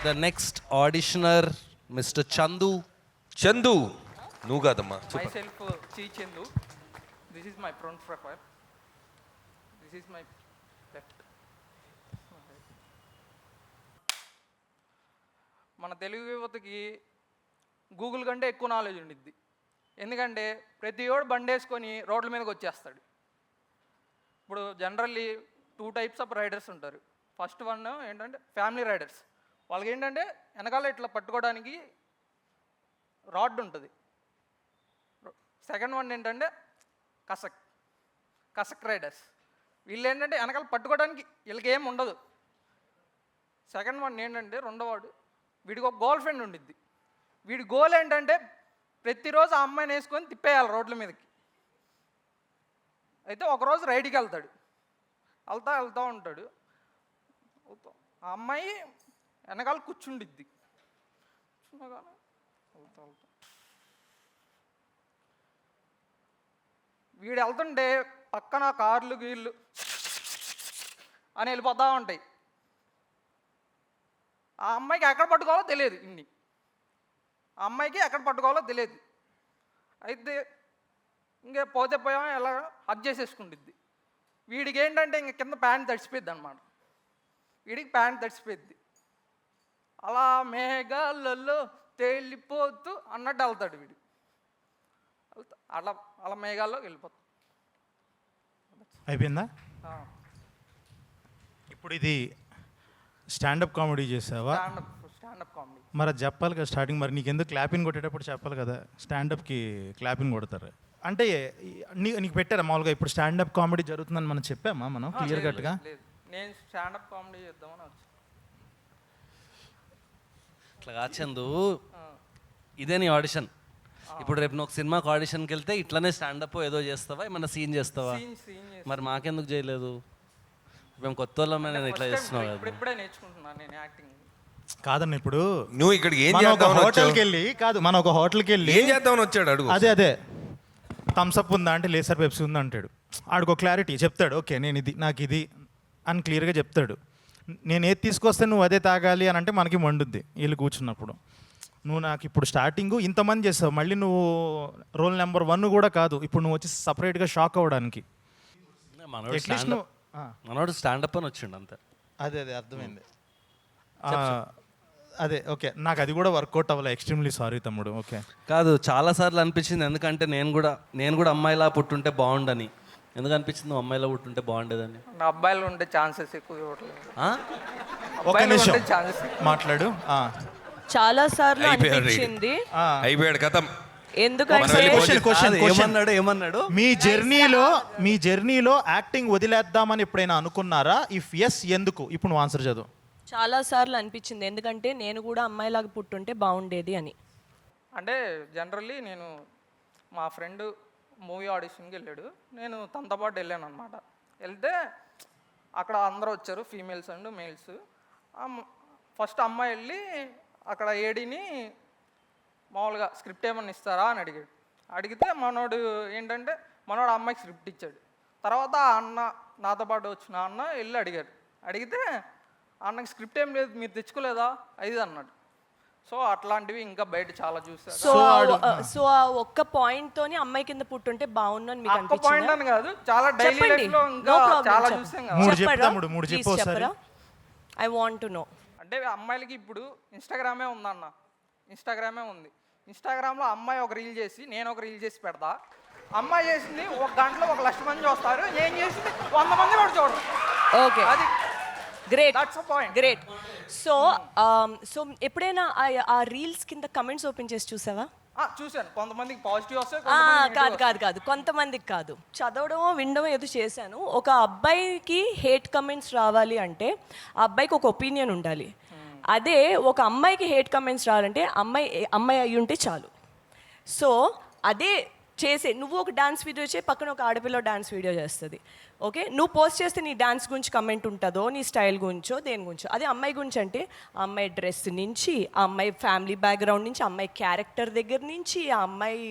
The next auditioner mister Chandu. Chandu నువ్వు కాదమ్మా. Myself, Chi Chendu. This is my front profile. This is my left. మన తెలుగు యువతకి Google కంటే ఎక్కువ నాలెడ్జ్ ఉండిద్ది. ఎందుకంటే ప్రతి ఓడు బండి వేసుకొని రోడ్ల మీదకి వచ్చేస్తాడు. ఇప్పుడు జనరల్లీ 2 టైప్స్ ఆఫ్ రైడర్స్ ఉంటారు. ఫస్ట్ వన్ ఏంటంటే ఫ్యామిలీ రైడర్స్. వాళ్ళకి ఏంటంటే వెనకాల ఇట్లా పట్టుకోవడానికి రాడ్ ఉంటుంది. సెకండ్ వన్ ఏంటంటే కసక్ రైడర్స్. వీళ్ళు ఏంటంటే వెనకాల పట్టుకోవడానికి వీళ్ళకి ఏం ఉండదు. సెకండ్ వన్ ఏంటంటే రెండోవాడు, వీడికి ఒక గర్ల్ ఫ్రెండ్ ఉండిద్ది. వీడి గోల్ ఏంటంటే ప్రతిరోజు ఆ అమ్మాయిని వేసుకొని తిప్పేయాలి రోడ్ల మీదకి. అయితే ఒకరోజు రైడ్కి వెళ్తాడు. వెళ్తా ఉంటాడు. ఆ అమ్మాయి వెనకాల కూర్చుండిద్ది. వెళ్తా వీడు వెళ్తుంటే పక్కన కార్లు గీళ్ళు అని వెళ్ళిపోతూ ఉంటాయి. ఆ అమ్మాయికి ఎక్కడ పట్టుకోవాలో తెలియదు. ఆ అమ్మాయికి ఎక్కడ పట్టుకోవాలో తెలియదు. అయితే ఇంకే పోతే పోయామో ఎలా హగ్ చేసేసుకుంటుంది. వీడికి ఏంటంటే ఇంక కింద ప్యాంట్ తడిసిపోద్ది అనమాట. వీడికి ప్యాంట్ తడిసిపోద్ది. అలా మేఘాలలో తేలిపోతూ అన్నట్టు వెళ్తాడు వీడు. అలా మేఘాల్లో వెళ్ళిపోతాడు. అయిపోయిందా? ఇప్పుడు ఇది స్టాండప్ కామెడీ చేసావా? Standup comedy. మరి అది చెప్పాలి కదా స్టార్టింగ్. మరి నీకు ఎందుకు క్లాపింగ్ కొట్టేటప్పుడు చెప్పాలి కదా. స్టాండప్కి క్లాపింగ్ కొడతారు అంటే నీకు పెట్టారా మామూలుగా? ఇప్పుడు స్టాండప్ కామెడీ జరుగుతుందని మనం చెప్పామా మనం క్లియర్ కట్గా? నేను స్టాండప్ కామెడీ చేద్దామని వచ్చి. ఇట్లా కాచందు, ఇదే నీ ఆడిషన్. ఇప్పుడు రేపు నువ్వు సినిమాకి ఆడిషన్కి వెళ్తే ఇట్లానే స్టాండప్ ఏదో చేస్తావా, ఏమన్నా సీన్ చేస్తావా? మరి మాకెందుకు చేయలేదు? మేము కొత్త వాళ్ళమే ఇట్లా చేస్తున్నావు కదా. ఇప్పుడే నేర్చుకుంటున్నాను నేను యాక్టింగ్. కాదన్న ఇప్పుడు నువ్వు ఇక్కడికి ఏం మనం ఒక చేద్దామని హోటల్కి వెళ్ళి కాదు, మనం ఒక హోటల్కి వెళ్ళి ఏం చేద్దామని వచ్చాడు అడుగు. అదే థమ్స్అప్ ఉందా అంటే లేసర్ పెప్సీ ఉందా అంటాడు. ఆడికి ఒక క్లారిటీ చెప్తాడు. ఓకే నేను ఇది నాకు ఇది అని క్లియర్గా చెప్తాడు. నేను ఏది తీసుకొస్తే నువ్వు అదే తాగాలి అని అంటే మనకి మండుద్ది వీళ్ళు కూర్చున్నప్పుడు. నువ్వు నాకు ఇప్పుడు స్టార్టింగ్ ఇంతమంది చేస్తావు, మళ్ళీ నువ్వు రోల్ నెంబర్ 1 కూడా కాదు. ఇప్పుడు నువ్వు వచ్చి సపరేట్గా షాక్ అవ్వడానికి మనోడు స్టాండప్ అని వచ్చిండు అంతే. అదే అర్థమైంది. అదే ఓకే, నాకు అది కూడా వర్కౌట్ అవ్వలే. ఎక్స్ట్రీమ్లీ సారీ తమ్ముడు. ఓకే కాదు, చాలాసార్లు అనిపించింది. ఎందుకంటే నేను కూడా అమ్మాయిలా పుట్టుంటే బాగుండని. ఎందుకు అనిపించింది నువ్వు అమ్మాయిలా పుట్టుంటే బాగుండేదని? అబ్బాయిలు ఉంటే ఛాన్సెస్ ఎక్కువ ఇవ్వట్లేదు. ఒక నిమిషం ఛాన్సెస్ మాట్లాడు. చాలా సార్లు అనిపించింది. అయిపోయాడు కథం. ఎందుకంటే ఏమన్నాడు మీ జర్నీలో యాక్టింగ్ వదిలేద్దామని ఎప్పుడైనా అనుకున్నారా? ఇఫ్ ఎస్ ఎందుకు? ఇప్పుడు నువ్వు ఆన్సర్ చదువు. చాలా సార్లు అనిపించింది, ఎందుకంటే నేను కూడా అమ్మాయిలాగా పుట్టుంటే బాగుండేది అని. అంటే జనరల్లీ నేను మా ఫ్రెండ్ మూవీ ఆడిషన్కి వెళ్ళాడు. నేను తనతో పాటు వెళ్ళాను అనమాట. వెళ్తే అక్కడ అందరూ వచ్చారు, ఫీమేల్స్ అండ్ మేల్స్. ఫస్ట్ అమ్మాయి వెళ్ళి అక్కడ ఏడీని మామూలుగా స్క్రిప్ట్ ఏమన్నా ఇస్తారా అని అడిగితే మనోడు అమ్మాయికి స్క్రిప్ట్ ఇచ్చాడు. తర్వాత ఆ అన్న నాతో పాటు వచ్చిన అన్న వెళ్ళి అడిగితే అన్నకి స్క్రిప్ట్ ఏం లేదు, మీరు తెచ్చుకోలేదా అది అన్నాడు. సో అట్లాంటివి ఇంకా బయట చాలా చూసారు. సో ఆ ఒక్క పాయింట్ తోని అమ్మాయి కింద పుట్టుంటే బాగుండు అని మీకు అనిపించింది. పాయింట్ అని కాదు, చాలా డైలీ లైఫ్ లో ఇంకా చాలా చూసాం కదా. I want to know. అంటే అమ్మాయిలకి ఇప్పుడు ఇన్స్టాగ్రామే ఉందన్న. ఇన్స్టాగ్రామే ఉంది. ఇన్స్టాగ్రామ్లో అమ్మాయి ఒక రీల్ చేసి నేను ఒక రీల్ చేసి పెడతా. అమ్మాయి చేసింది 1 గంటలో 1 లక్ష మంది చూస్తారు. నేను చేసింది 100 మంది కూడా చూడరు. ఓకే, అది great. That's a point. Great. So ఎప్పుడైనా ఆ రీల్స్ కింద కమెంట్స్ ఓపెన్ చేసి చూసావా? చూశాను. కొంతమందికి పాజిటివ్ వస్తాయి. కాదు కొంతమందికి కాదు. చదవడమో వినడమో ఏదో చేశాను. ఒక అబ్బాయికి హేట్ కమెంట్స్ రావాలి అంటే ఆ అబ్బాయికి ఒక ఒపీనియన్ ఉండాలి. అదే ఒక అమ్మాయికి హేట్ కమెంట్స్ రావాలంటే అమ్మాయి అయ్యి ఉంటే చాలు. సో అదే చేసే నువ్వు ఒక డాన్స్ వీడియో చేయి, పక్కన ఒక ఆడపిల్ల డాన్స్ వీడియో చేస్తుంది. ఓకే, నువ్వు పోస్ట్ చేస్తే నీ డాన్స్ గురించి కమెంట్ ఉంటుందో, నీ స్టైల్ గురించో, దేని గురించో. అదే అమ్మాయి గురించి అంటే ఆ అమ్మాయి డ్రెస్ నుంచి, ఆ అమ్మాయి ఫ్యామిలీ బ్యాక్గ్రౌండ్ నుంచి, అమ్మాయి క్యారెక్టర్ దగ్గర నుంచి, ఆ అమ్మాయి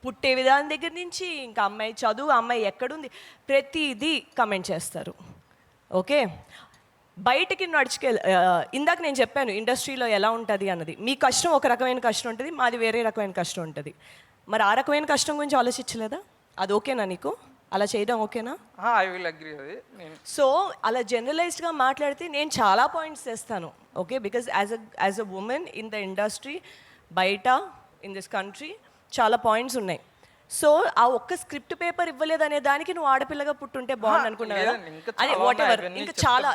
పుట్టే విధానం దగ్గర నుంచి, ఇంకా అమ్మాయి చదువు, అమ్మాయి ఎక్కడుంది, ప్రతిదీ కమెంట్ చేస్తారు. ఓకే, బయటికి ఇందాక నేను చెప్పాను ఇండస్ట్రీలో ఎలా ఉంటుంది అన్నది. మీ కష్టం ఒక రకమైన కష్టం ఉంటుంది, మాది వేరే రకమైన కష్టం ఉంటుంది. మరి ఆ రకమైన కష్టం గురించి ఆలోచించలేదా? అది ఓకేనా నీకు? అలా చేయడం ఓకేనా? ఐ విల్ అగ్రీ అది నేను. సో అలా జనరలైజ్డ్గా మాట్లాడితే నేను చాలా పాయింట్స్ చేస్తాను, okay? Because as a women in the industry, బయట ఇన్ దిస్ కంట్రీ చాలా పాయింట్స్ ఉన్నాయి. సో ఆ ఒక్క స్క్రిప్ట్ పేపర్ ఇవ్వలేదనే దానికి నువ్వు ఆడపిల్లగా పుట్టుంటే బాగుంది అనుకున్నావు కదా? లేదండి, ఇంకా అదే చాలా వాట్ ఎవర్, ఉన్నాయి, ఇంకా చాలా,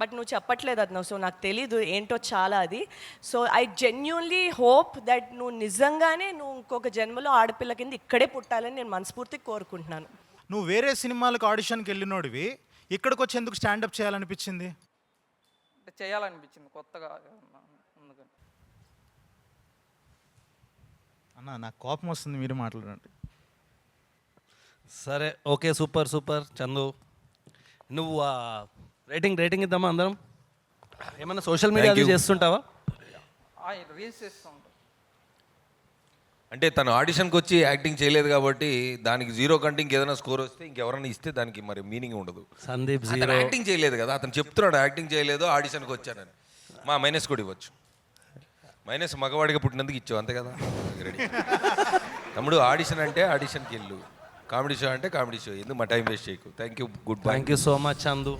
బట్ నువ్వు చెప్పట్లేదు అది. సో నాకు తెలీదు ఏంటో చాలా అది. So I genuinely hope that నువ్వు నిజంగానే నువ్వు ఇంకొక జన్మలో ఆడపిల్ల కింద ఇక్కడే పుట్టాలని నేను మనస్ఫూర్తిగా కోరుకుంటున్నాను. నువ్వు వేరే సినిమాలకు ఆడిషన్కి వెళ్ళినోడివి, ఇక్కడికి వచ్చి ఎందుకు స్టాండప్ చేయాలనిపించింది? అంటే చేయాలనిపించింది కొత్తగా అందుకని. అన్న నాకు కోపం వస్తుంది మీరు మాట్లాడండి. సరే ఓకే, సూపర్ సూపర్. చందు నువ్వు రేటింగ్ ఇద్దామా అందరం? ఏమన్నా సోషల్ మీడియా Thank you. చేస్తుంటావా? రీల్స్ చేస్తూ ఉంటాం. అంటే తను ఆడిషన్కి వచ్చి యాక్టింగ్ చేయలేదు కాబట్టి దానికి 0 కంటే ఇంకేదైనా స్కోర్ వస్తే ఇంకెవరైనా ఇస్తే దానికి మరి మీనింగ్ ఉండదు. సందీప్ అతను 0. యాక్టింగ్ చేయలేదు కదా, అతను చెప్తున్నాడు యాక్టింగ్ చేయలేదు ఆడిషన్కి వచ్చానని. మా మైనస్ కూడా ఇవ్వచ్చు. మైనస్ మగవాడిగా పుట్టినందుకు ఇచ్చావు అంతే కదా. రెడీ తమ్ముడు, ఆడిషన్ అంటే ఆడిషన్కి వెళ్ళు, కామెడీ షో అంటే కామెడీ షో, ఎందుకు మా టైం వేస్ట్ చేయకు. Thank you, good bye. Thank you so much Chandu.